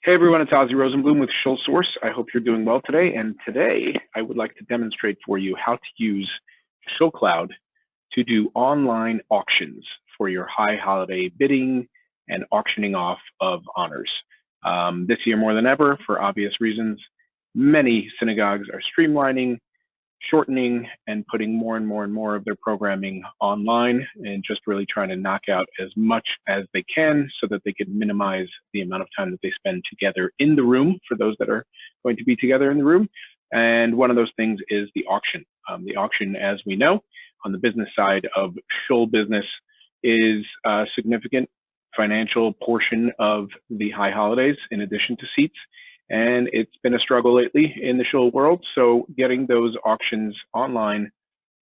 Hey everyone, it's Ozzy Rosenblum with ShulSource. I hope you're doing well today. And today I would like to demonstrate for you how to use ShulCloud to do online auctions for your high holiday bidding and auctioning off of honors. This year more than ever, for obvious reasons, many synagogues are streamlining, shortening, and putting more and more of their programming online and just really trying to knock out as much as they can so that they can minimize the amount of time that they spend together in the room for those that are going to be together in the room. And one of those things is the auction. The auction, as we know, on the business side of Shul business is a significant financial portion of the high holidays in addition to seats. And it's been a struggle lately in the Shul world. So getting those auctions online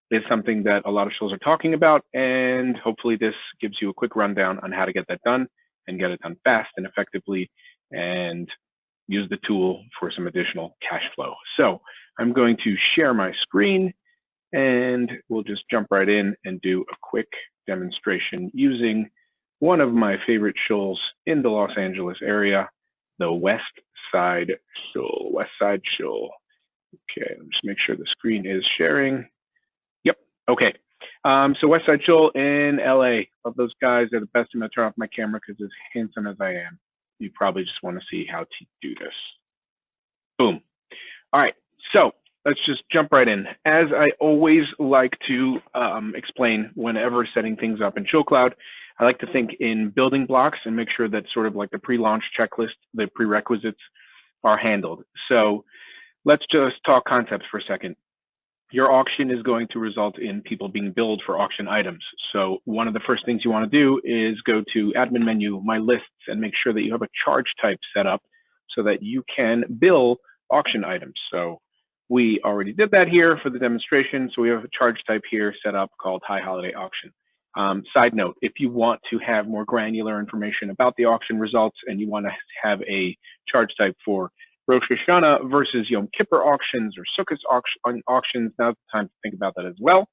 is something that a lot of Shuls are talking about. And hopefully this gives you a quick rundown on how to get that done and get it done fast and effectively and use the tool for some additional cash flow. So I'm going to share my screen and we'll just jump right in and do a quick demonstration using one of my favorite Shuls in the Los Angeles area, the West Side Shul. Okay, let's just make sure the screen is sharing. Yep, okay. So West Side Shul in LA. Love those guys. They're the best. I'm gonna turn off my camera because as handsome as I am, you probably just want to see how to do this. Boom. All right, so let's just jump right in. As I always like to explain whenever setting things up in ShulCloud, I like to think in building blocks and make sure that sort of like the pre-launch checklist, the prerequisites are handled. So let's just talk concepts for a second. Your auction is going to result in people being billed for auction items. So one of the first things you want to do is go to admin menu, my lists, and make sure that you have a charge type set up so that you can bill auction items. So we already did that here for the demonstration. So we have a charge type here set up called High Holiday Auction. Side note, if you want to have more granular information about the auction results and you want to have a charge type for Rosh Hashanah versus Yom Kippur auctions or Sukkot auctions, now's the time to think about that as well.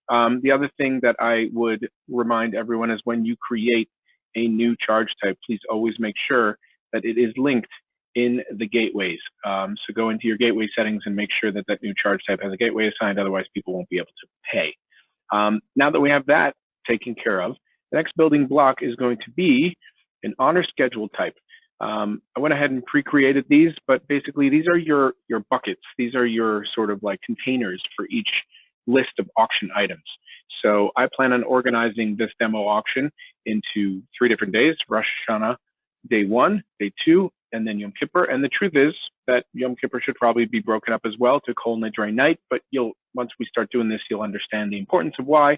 The other thing that I would remind everyone is when you create a new charge type, please always make sure that it is linked in the gateways. So go into your gateway settings and make sure that that new charge type has a gateway assigned, otherwise people won't be able to pay. Now that we have that taken care of, the next building block is going to be an honor schedule type. I went ahead and pre-created these, but basically these are your buckets. These are your sort of like containers for each list of auction items. So I plan on organizing this demo auction into 3 different days: Rosh Hashanah, day 1, day 2, and then Yom Kippur. And the truth is that Yom Kippur should probably be broken up as well to Kol Nidrei night, but once we start doing this, you'll understand the importance of why.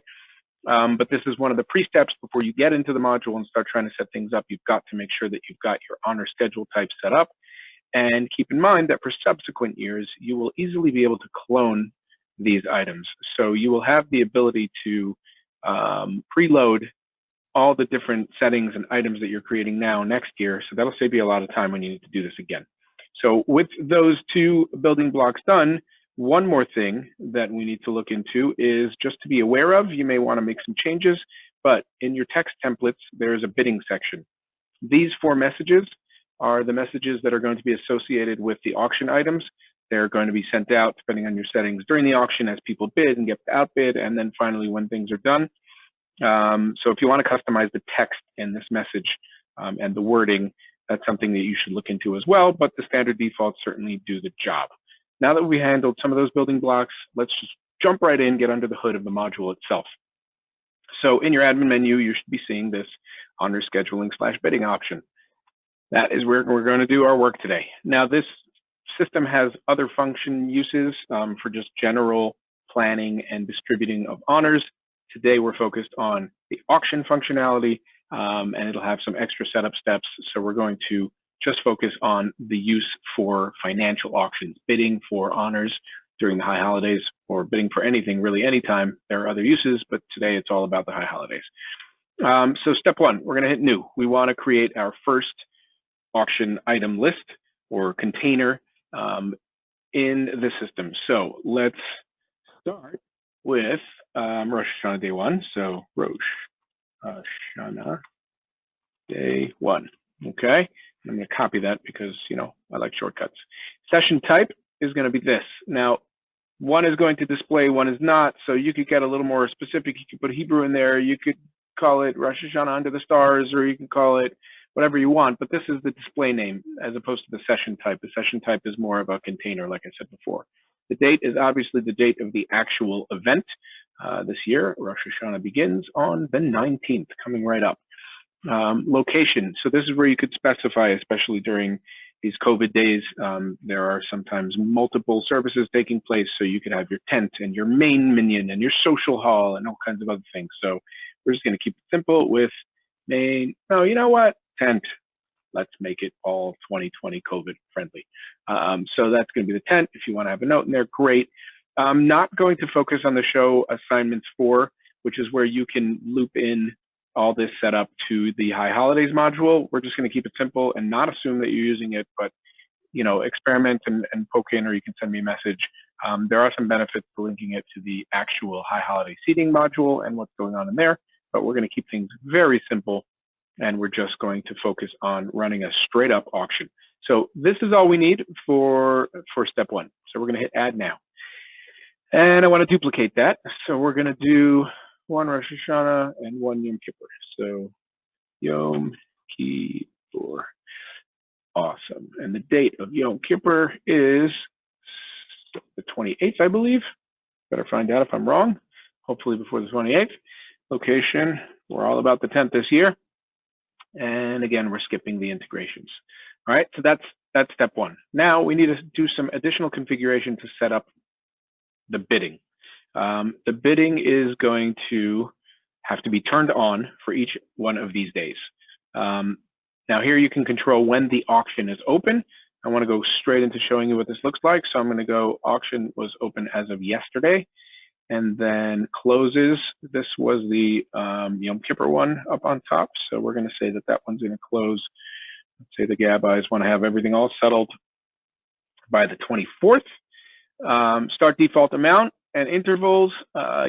But this is one of the pre-steps before you get into the module and start trying to set things up. You've got to make sure that you've got your honor schedule type set up. And keep in mind that for subsequent years, you will easily be able to clone these items. So you will have the ability to preload all the different settings and items that you're creating now next year. So that'll save you a lot of time when you need to do this again. So with those 2 building blocks done, one more thing that we need to look into is just to be aware of. You may want to make some changes, but in your text templates, there's a bidding section. These 4 messages are the messages that are going to be associated with the auction items. They're going to be sent out depending on your settings during the auction as people bid and get outbid, and then finally when things are done. So if you want to customize the text in this message and the wording, that's something that you should look into as well, but the standard defaults certainly do the job. Now that we handled some of those building blocks, let's just jump right in, get under the hood of the module itself. So in your admin menu, you should be seeing this honor scheduling / bidding option. That is where we're going to do our work today. Now this system has other function uses for just general planning and distributing of honors. Today we're focused on the auction functionality and it'll have some extra setup steps. So we're going to just focus on the use for financial auctions, bidding for honors during the high holidays, or bidding for anything really anytime. There are other uses, but today it's all about the high holidays. So step 1, we're going to hit new. We want to create our first auction item list or container in the system. So let's start with Rosh Hashanah day 1. So Rosh Hashanah day 1. Okay, I'm going to copy that because, I like shortcuts. Session type is going to be this. Now, one is going to display, one is not. So you could get a little more specific. You could put Hebrew in there. You could call it Rosh Hashanah under the stars, or you can call it whatever you want. But this is the display name as opposed to the session type. The session type is more of a container, like I said before. The date is obviously the date of the actual event. This year, Rosh Hashanah begins on the 19th, coming right up. Location. So this is where you could specify, especially during these COVID days, there are sometimes multiple services taking place. So you could have your tent and your main minyan and your social hall and all kinds of other things. So we're just going to keep it simple with main. Oh, you know what? Tent. Let's make it all 2020 COVID friendly. So that's going to be the tent. If you want to have a note in there, great. I'm not going to focus on the show assignments 4, which is where you can loop in all this setup to the High Holidays module. We're just going to keep it simple and not assume that you're using it, but experiment and poke in, or you can send me a message. There are some benefits to linking it to the actual High Holiday seating module and what's going on in there, but we're going to keep things very simple, and we're just going to focus on running a straight up auction. So this is all we need for step 1. So we're going to hit add now. And I want to duplicate that. So we're going to do 1 Rosh Hashanah and 1 Yom Kippur. So Yom Kippur. Awesome. And the date of Yom Kippur is the 28th, I believe. Better find out if I'm wrong. Hopefully before the 28th. Location. We're all about the 10th this year. And again, we're skipping the integrations. All right. So that's step 1. Now we need to do some additional configuration to set up the bidding. The bidding is going to have to be turned on for each one of these days. Now here you can control when the auction is open. I want to go straight into showing you what this looks like. So I'm going to go auction was open as of yesterday, and then closes. This was the Yom Kippur one up on top. So we're going to say that that one's going to close. Let's say the Gabbis want to have everything all settled by the 24th. Start default amount and intervals.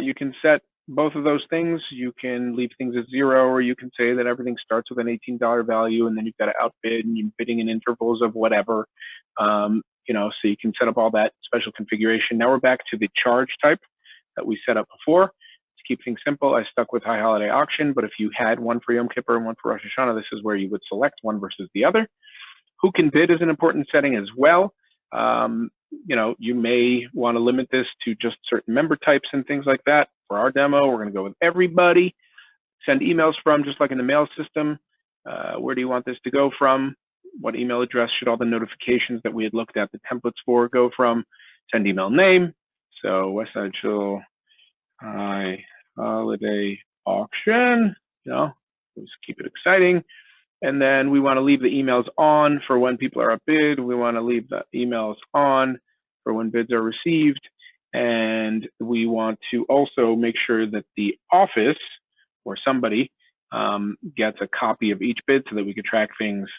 You can set both of those things. You can leave things at 0, or you can say that everything starts with an $18 value, and then you've got to outbid, and you're bidding in intervals of whatever. So you can set up all that special configuration. Now we're back to the charge type that we set up before. To keep things simple, I stuck with High Holiday Auction, but if you had one for Yom Kippur and one for Rosh Hashanah, this is where you would select one versus the other. Who can bid is an important setting as well. You may want to limit this to just certain member types and things like that. For our demo, we're going to go with everybody. Send emails from, just like in the mail system. Where do you want this to go from? What email address should all the notifications that we had looked at the templates for go from? Send email name. So Westside Shul High Holiday Auction. Let's keep it exciting. And then we want to leave the emails on for when people are outbid. We want to leave the emails on for when bids are received. And we want to also make sure that the office or somebody gets a copy of each bid so that we can track things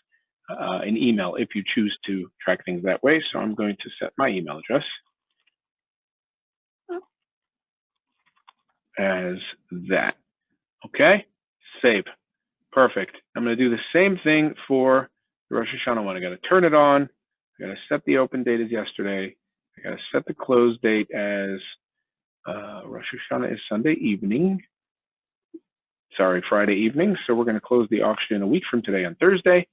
in email if you choose to track things that way. So I'm going to set my email address as that. Okay, save. Perfect. I'm going to do the same thing for the Rosh Hashanah one. I got to turn it on. I got to set the open date as yesterday. I got to set the close date as Rosh Hashanah is Sunday evening. Sorry, Friday evening. So we're going to close the auction a week from today on Thursday.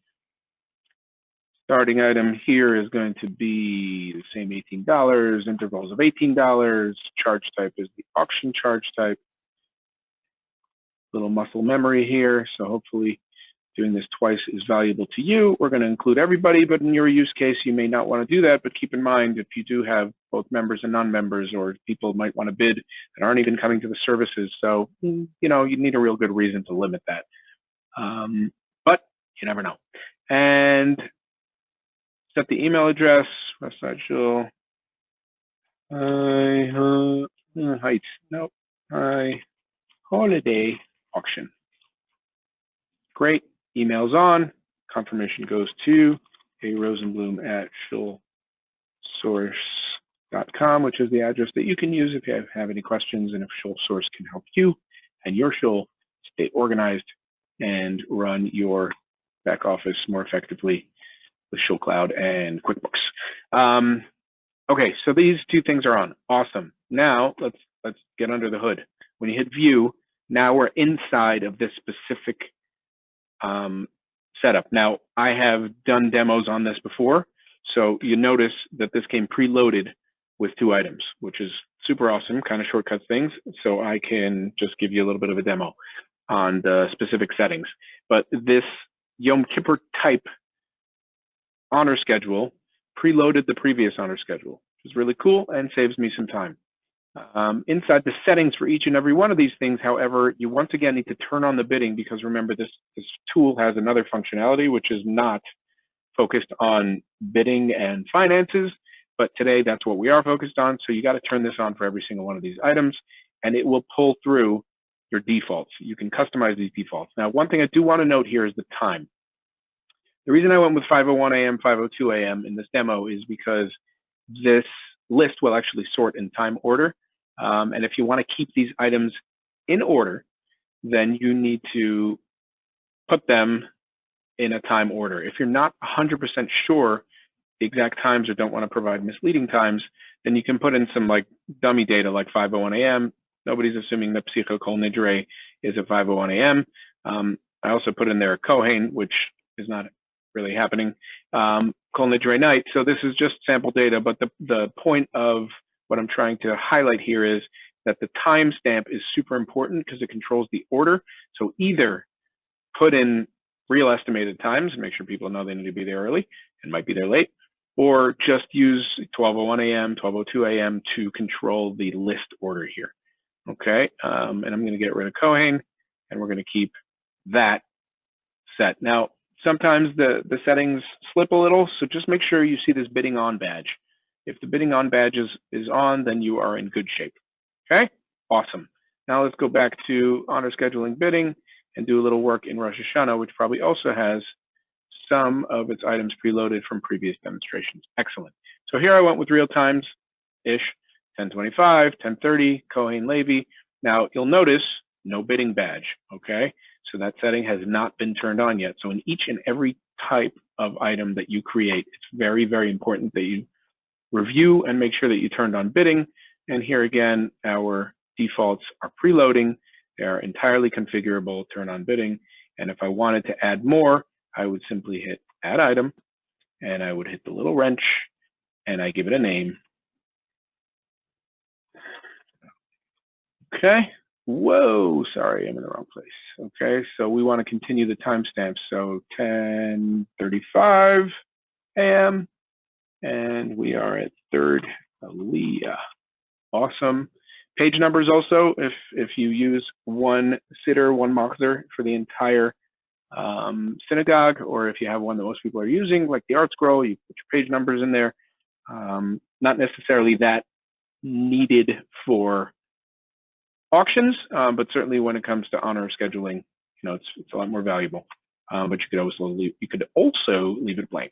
Starting item here is going to be the same $18, intervals of $18. Charge type is the auction charge type. Little muscle memory here. So hopefully doing this twice is valuable to you. We're going to include everybody, but in your use case, you may not want to do that. But keep in mind, if you do have both members and non-members, or people might want to bid that aren't even coming to the services. So, you need a real good reason to limit that. But you never know. And set the email address, Westside Shul. Heights. Nope. Holiday Auction. Great. Emails on. Confirmation goes to rosenblum@ShulSource.com, which is the address that you can use if you have any questions, and if ShulSource can help you and your Shul stay organized and run your back office more effectively with ShulCloud and QuickBooks. Okay, so these two things are on. Awesome. Now let's get under the hood. When you hit view, now we're inside of this specific setup. Now I have done demos on this before, so you notice that this came preloaded with 2 items, which is super awesome, kind of shortcuts things. So I can just give you a little bit of a demo on the specific settings. But this Yom Kippur type honor schedule preloaded the previous honor schedule, which is really cool and saves me some time. Inside the settings for each and every one of these things, however, you once again need to turn on the bidding, because remember, this tool has another functionality which is not focused on bidding and finances, but today that's what we are focused on. So you got to turn this on for every single one of these items, and it will pull through your defaults. You can customize these defaults. Now, one thing I do want to note here is the time. The reason I went with 5:01 a.m., 5:02 a.m. in this demo is because this list will actually sort in time order. And if you want to keep these items in order, then you need to put them in a time order. If you're not 100% sure the exact times or don't want to provide misleading times, then you can put in some like dummy data like 5:01 a.m. Nobody's assuming that Psicha Kol Nidre is at 5:01 a.m. I also put in there a Kohen, which is not really happening, Kol Nidre night. So this is just sample data, but the point of what I'm trying to highlight here is that the timestamp is super important because it controls the order. So either put in real estimated times and make sure people know they need to be there early and might be there late, or just use 12:01 a.m., 12:02 a.m. to control the list order here. Okay, and I'm going to get rid of Kohen, and we're going to keep that set. Now, sometimes the settings slip a little, so just make sure you see this bidding on badge. If the bidding on badge is on, then you are in good shape. Okay, awesome. Now let's go back to honor scheduling bidding and do a little work in Rosh Hashanah, which probably also has some of its items preloaded from previous demonstrations. Excellent. So here I went with real times-ish, 10:25, 10:30, Kohen Levi. Now you'll notice no bidding badge, okay? So that setting has not been turned on yet. So in each and every type of item that you create, it's very, very important that you review and make sure that you turned on bidding. And here again, our defaults are preloading. They are entirely configurable, turn on bidding. And if I wanted to add more, I would simply hit add item, and I would hit the little wrench, and I give it a name. Okay. Whoa, sorry, I'm in the wrong place. Okay, so we want to continue the timestamp. So 10:35 a.m. and we are at 3rd Aliyah. Awesome. Page numbers also, if you use one siddur, one machzor for the entire synagogue, or if you have one that most people are using, like the art scroll, you put your page numbers in there. Not necessarily that needed for auctions, but certainly when it comes to honor scheduling, it's a lot more valuable. But you could also leave it blank.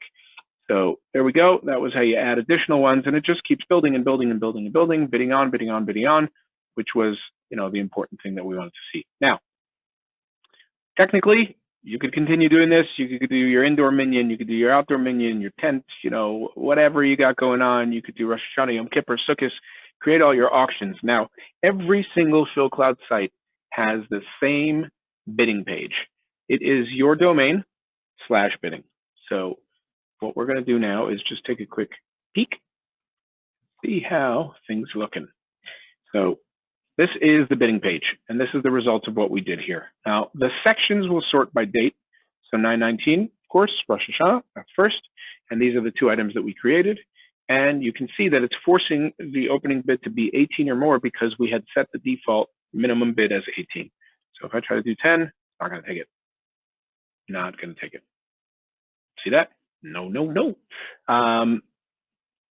So there we go. That was how you add additional ones, and it just keeps building and building and building and building, bidding on, bidding on, bidding on, which was, the important thing that we wanted to see. Now, technically, you could continue doing this. You could do your indoor minion, you could do your outdoor minion, your tent, whatever you got going on. You could do Rosh Hashanah, Yom Kippur, Sukkot, create all your auctions. Now, every single ShulCloud site has the same bidding page. It is your domain /bidding. So what we're going to do now is just take a quick peek, see how things are looking. So this is the bidding page, and this is the results of what we did here. Now, the sections will sort by date. So 9/19, of course, Rosh Hashanah, that's first. And these are the 2 items that we created. And you can see that it's forcing the opening bid to be 18 or more because we had set the default minimum bid as 18. So if I try to do 10, not going to take it. Not going to take it. See that? No, no, no.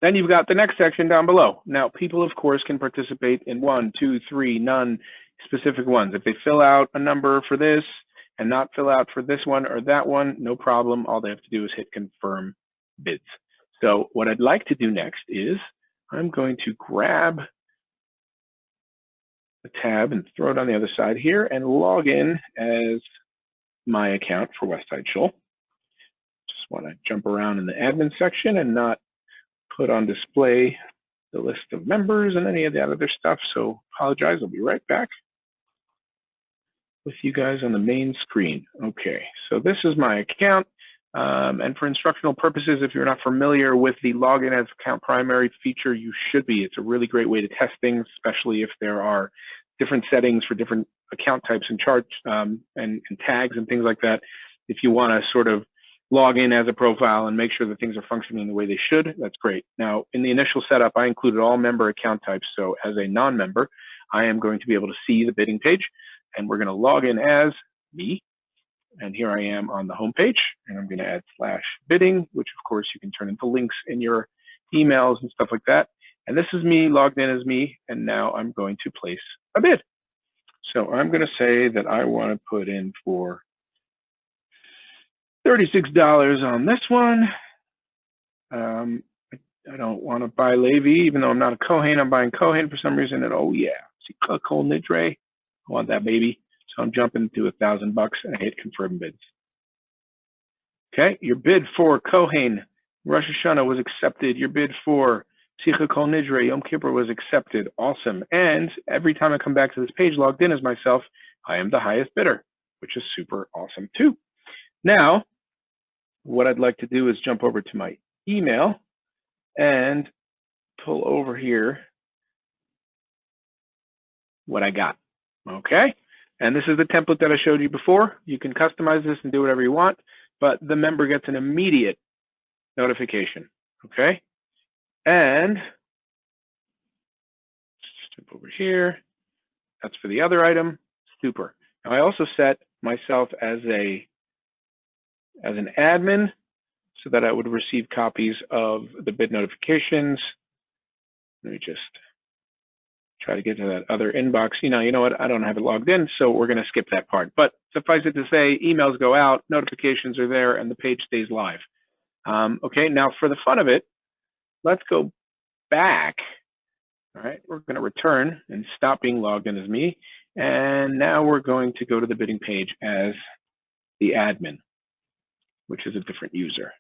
Then you've got the next section down below. Now, people, of course, can participate in 1, 2, 3, none specific ones. If they fill out a number for this and not fill out for this one or that one, no problem. All they have to do is hit confirm bids. So what I'd like to do next is I'm going to grab the tab and throw it on the other side here and log in as my account for Westside Shul. Just want to jump around in the admin section and not put on display the list of members and any of that other stuff. So apologize, I'll be right back with you guys on the main screen. Okay, so this is my account. And for instructional purposes, if you're not familiar with the login as account primary feature, you should be. It's a really great way to test things, especially if there are different settings for different account types and charts and tags and things like that. If you want to sort of log in as a profile and make sure that things are functioning the way they should, that's great. Now, in the initial setup, I included all member account types. So as a non-member, I am going to be able to see the bidding page, and we're going to log in as me. And here I am on the home page, and I'm going to add /bidding, which of course you can turn into links in your emails and stuff like that. And this is me logged in as me, and now I'm going to place a bid. So I'm going to say that I want to put in for $36 on this one. I don't want to buy Levi, even though I'm not a Kohen. I'm buying Kohen for some reason. And oh yeah, see Kol Nidre. I want that baby. So I'm jumping to $1,000 and I hit confirm bids. Okay, your bid for Kohen Rosh Hashanah was accepted. Your bid for Sicha Kol Nidre Yom Kippur was accepted. Awesome. And every time I come back to this page logged in as myself, I am the highest bidder, which is super awesome too. Now, what I'd like to do is jump over to my email and pull over here what I got. Okay. And this is the template that I showed you before. You can customize this and do whatever you want, but the member gets an immediate notification, okay? And step over here. That's for the other item. Super. Now I also set myself as an admin so that I would receive copies of the bid notifications. Let me just try to get to that other inbox. You know what? I don't have it logged in, so we're going to skip that part. But suffice it to say, emails go out, notifications are there, and the page stays live. Okay, now for the fun of it, let's go back. All right, we're going to return and stop being logged in as me. And now we're going to go to the bidding page as the admin, which is a different user.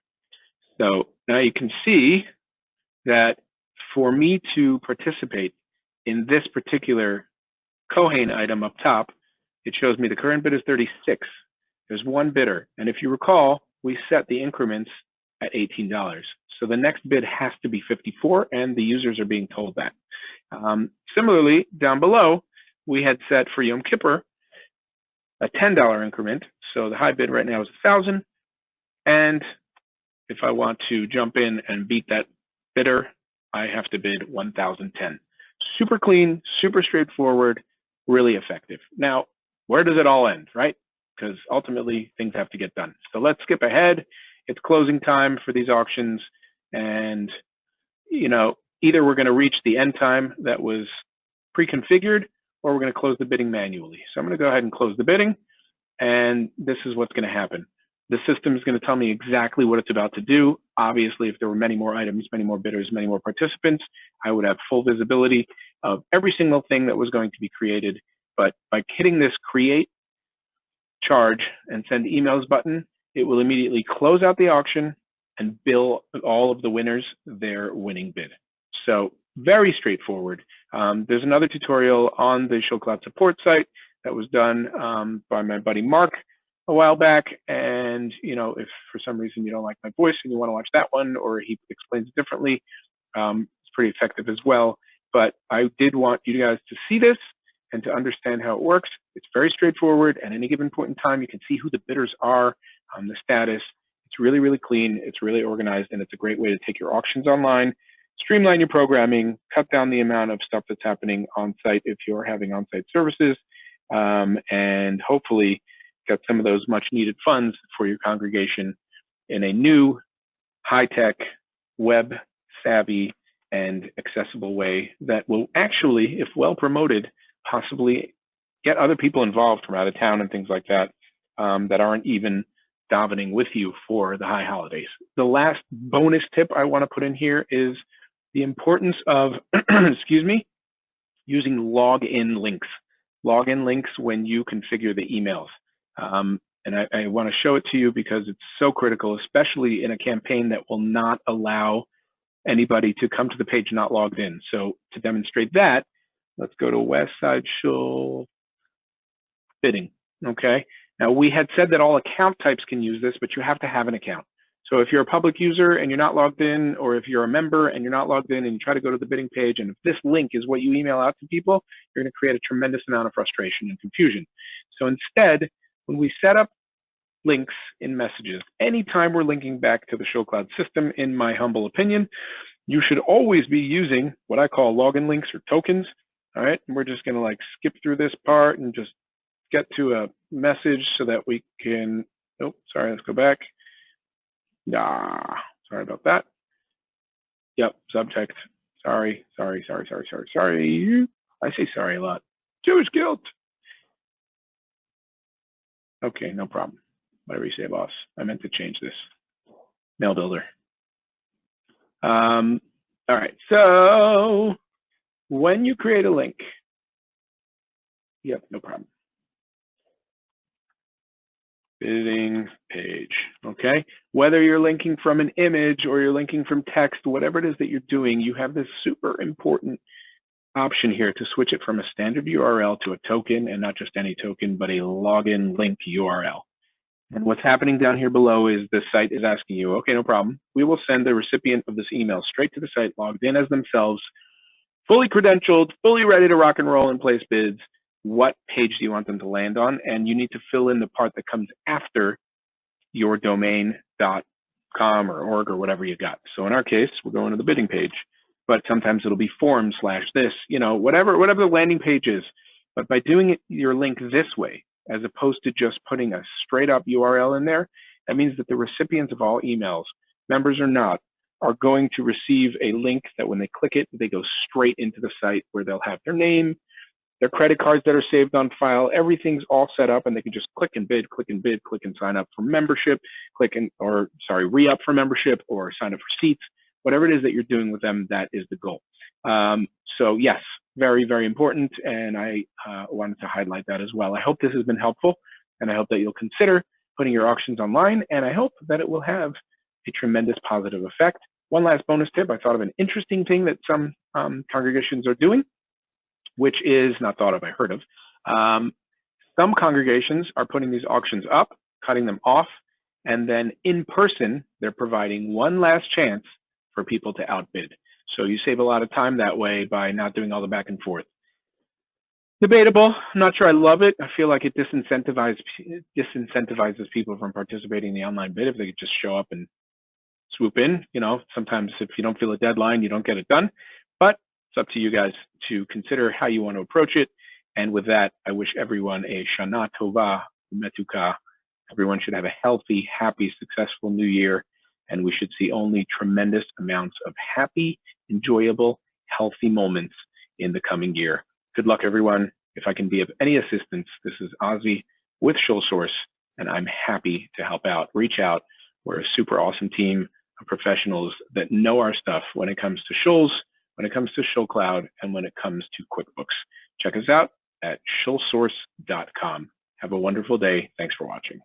So now you can see that for me to participate in this particular Kohen item up top, it shows me the current bid is 36. There's one bidder. And if you recall, we set the increments at $18. So the next bid has to be 54, and the users are being told that. Similarly, down below, we had set for Yom Kippur a $10 increment. So the high bid right now is 1,000. And if I want to jump in and beat that bidder, I have to bid 1,010. Super clean, super straightforward, really effective. Now, where does it all end, right? Because ultimately things have to get done. So let's skip ahead. It's closing time for these auctions, and either we're going to reach the end time that was pre-configured, or we're going to close the bidding manually. So I'm going to go ahead and close the bidding, and this is what's going to happen. The system is going to tell me exactly what it's about to do. Obviously, if there were many more items, many more bidders, many more participants, I would have full visibility of every single thing that was going to be created. But by hitting this create, charge, and send emails button, it will immediately close out the auction and bill all of the winners their winning bid. So very straightforward. There's another tutorial on the ShulCloud support site that was done by my buddy Mark a while back, and if for some reason you don't like my voice and you want to watch that one, or he explains it differently, it's pretty effective as well. But I did want you guys to see this and to understand how it works. It's very straightforward. At any given point in time, you can see who the bidders are, the status. It's really, really clean. It's really organized, and it's a great way to take your auctions online, streamline your programming, cut down the amount of stuff that's happening on site if you're having on-site services, and hopefully get some of those much needed funds for your congregation in a new, high-tech, web-savvy, and accessible way that will actually, if well promoted, possibly get other people involved from out of town and things like that, that aren't even davening with you for the high holidays. The last bonus tip I want to put in here is the importance of, using login links. Login links when you configure the emails. And I want to show it to you because it's so critical, especially in a campaign that will not allow anybody to come to the page not logged in. So to demonstrate that, let's go to West Side Shul bidding. Okay. Now we had said that all account types can use this, but you have to have an account. So if you're a public user and you're not logged in, or if you're a member and you're not logged in and you try to go to the bidding page, and if this link is what you email out to people, you're going to create a tremendous amount of frustration and confusion. So instead, when we set up links in messages, anytime we're linking back to the ShulCloud system, in my humble opinion, you should always be using what I call login links or tokens. All right, and we're just going to like skip through this part and just get to a message so that we can, oh, sorry, let's go back. Sorry about that. Yep, subtext. Sorry. I say sorry a lot. Jewish guilt. Okay, no problem. Whatever you say, boss. I meant to change this. Mail builder. All right, so when you create a link, yep, no problem. Bidding page, okay? Whether you're linking from an image or you're linking from text, whatever it is that you're doing, you have this super important option here to switch it from a standard URL to a token, and not just any token, but a login link URL. And what's happening down here below is the site is asking you, okay, no problem. We will send the recipient of this email straight to the site, logged in as themselves, fully credentialed, fully ready to rock and roll and place bids. What page do you want them to land on? And you need to fill in the part that comes after your domain.com or org or whatever you got. So in our case, we're going to the bidding page, but sometimes it'll be form/this, you know, whatever the landing page is. But by doing it, your link this way, as opposed to just putting a straight up URL in there, that means that the recipients of all emails, members or not, are going to receive a link that when they click it, they go straight into the site where they'll have their name, their credit cards that are saved on file, everything's all set up, and they can just click and bid, click and sign up for membership, re-up for membership, or sign up for seats, whatever it is that you're doing with them, that is the goal. So yes, very, very important, and I wanted to highlight that as well. I hope this has been helpful, and I hope that you'll consider putting your auctions online, and I hope that it will have a tremendous positive effect. One last bonus tip, I thought of an interesting thing that some congregations are doing, which is not thought of, I heard of. Some congregations are putting these auctions up, cutting them off, and then in person, they're providing one last chance for people to outbid. So you save a lot of time that way by not doing all the back and forth. Debatable. I'm not sure I love it. I feel like it disincentivizes people from participating in the online bid if they could just show up and swoop in. You know, sometimes if you don't feel a deadline, you don't get it done. But it's up to you guys to consider how you want to approach it. And with that, I wish everyone a Shana Tova Metuka. Everyone should have a healthy, happy, successful new year. And we should see only tremendous amounts of happy, enjoyable, healthy moments in the coming year. Good luck, everyone. If I can be of any assistance, this is Ozzy with ShulSource, and I'm happy to help out. Reach out. We're a super awesome team of professionals that know our stuff when it comes to Shuls, when it comes to ShulCloud, and when it comes to QuickBooks. Check us out at ShulSource.com. Have a wonderful day. Thanks for watching.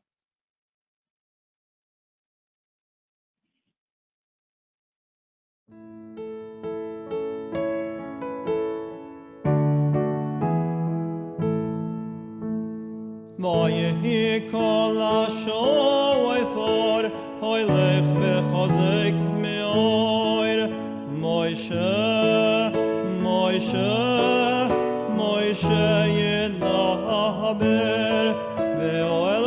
ויהי כל השופר הולך וחזק מאור מוישה מוישה ידבר ואוהל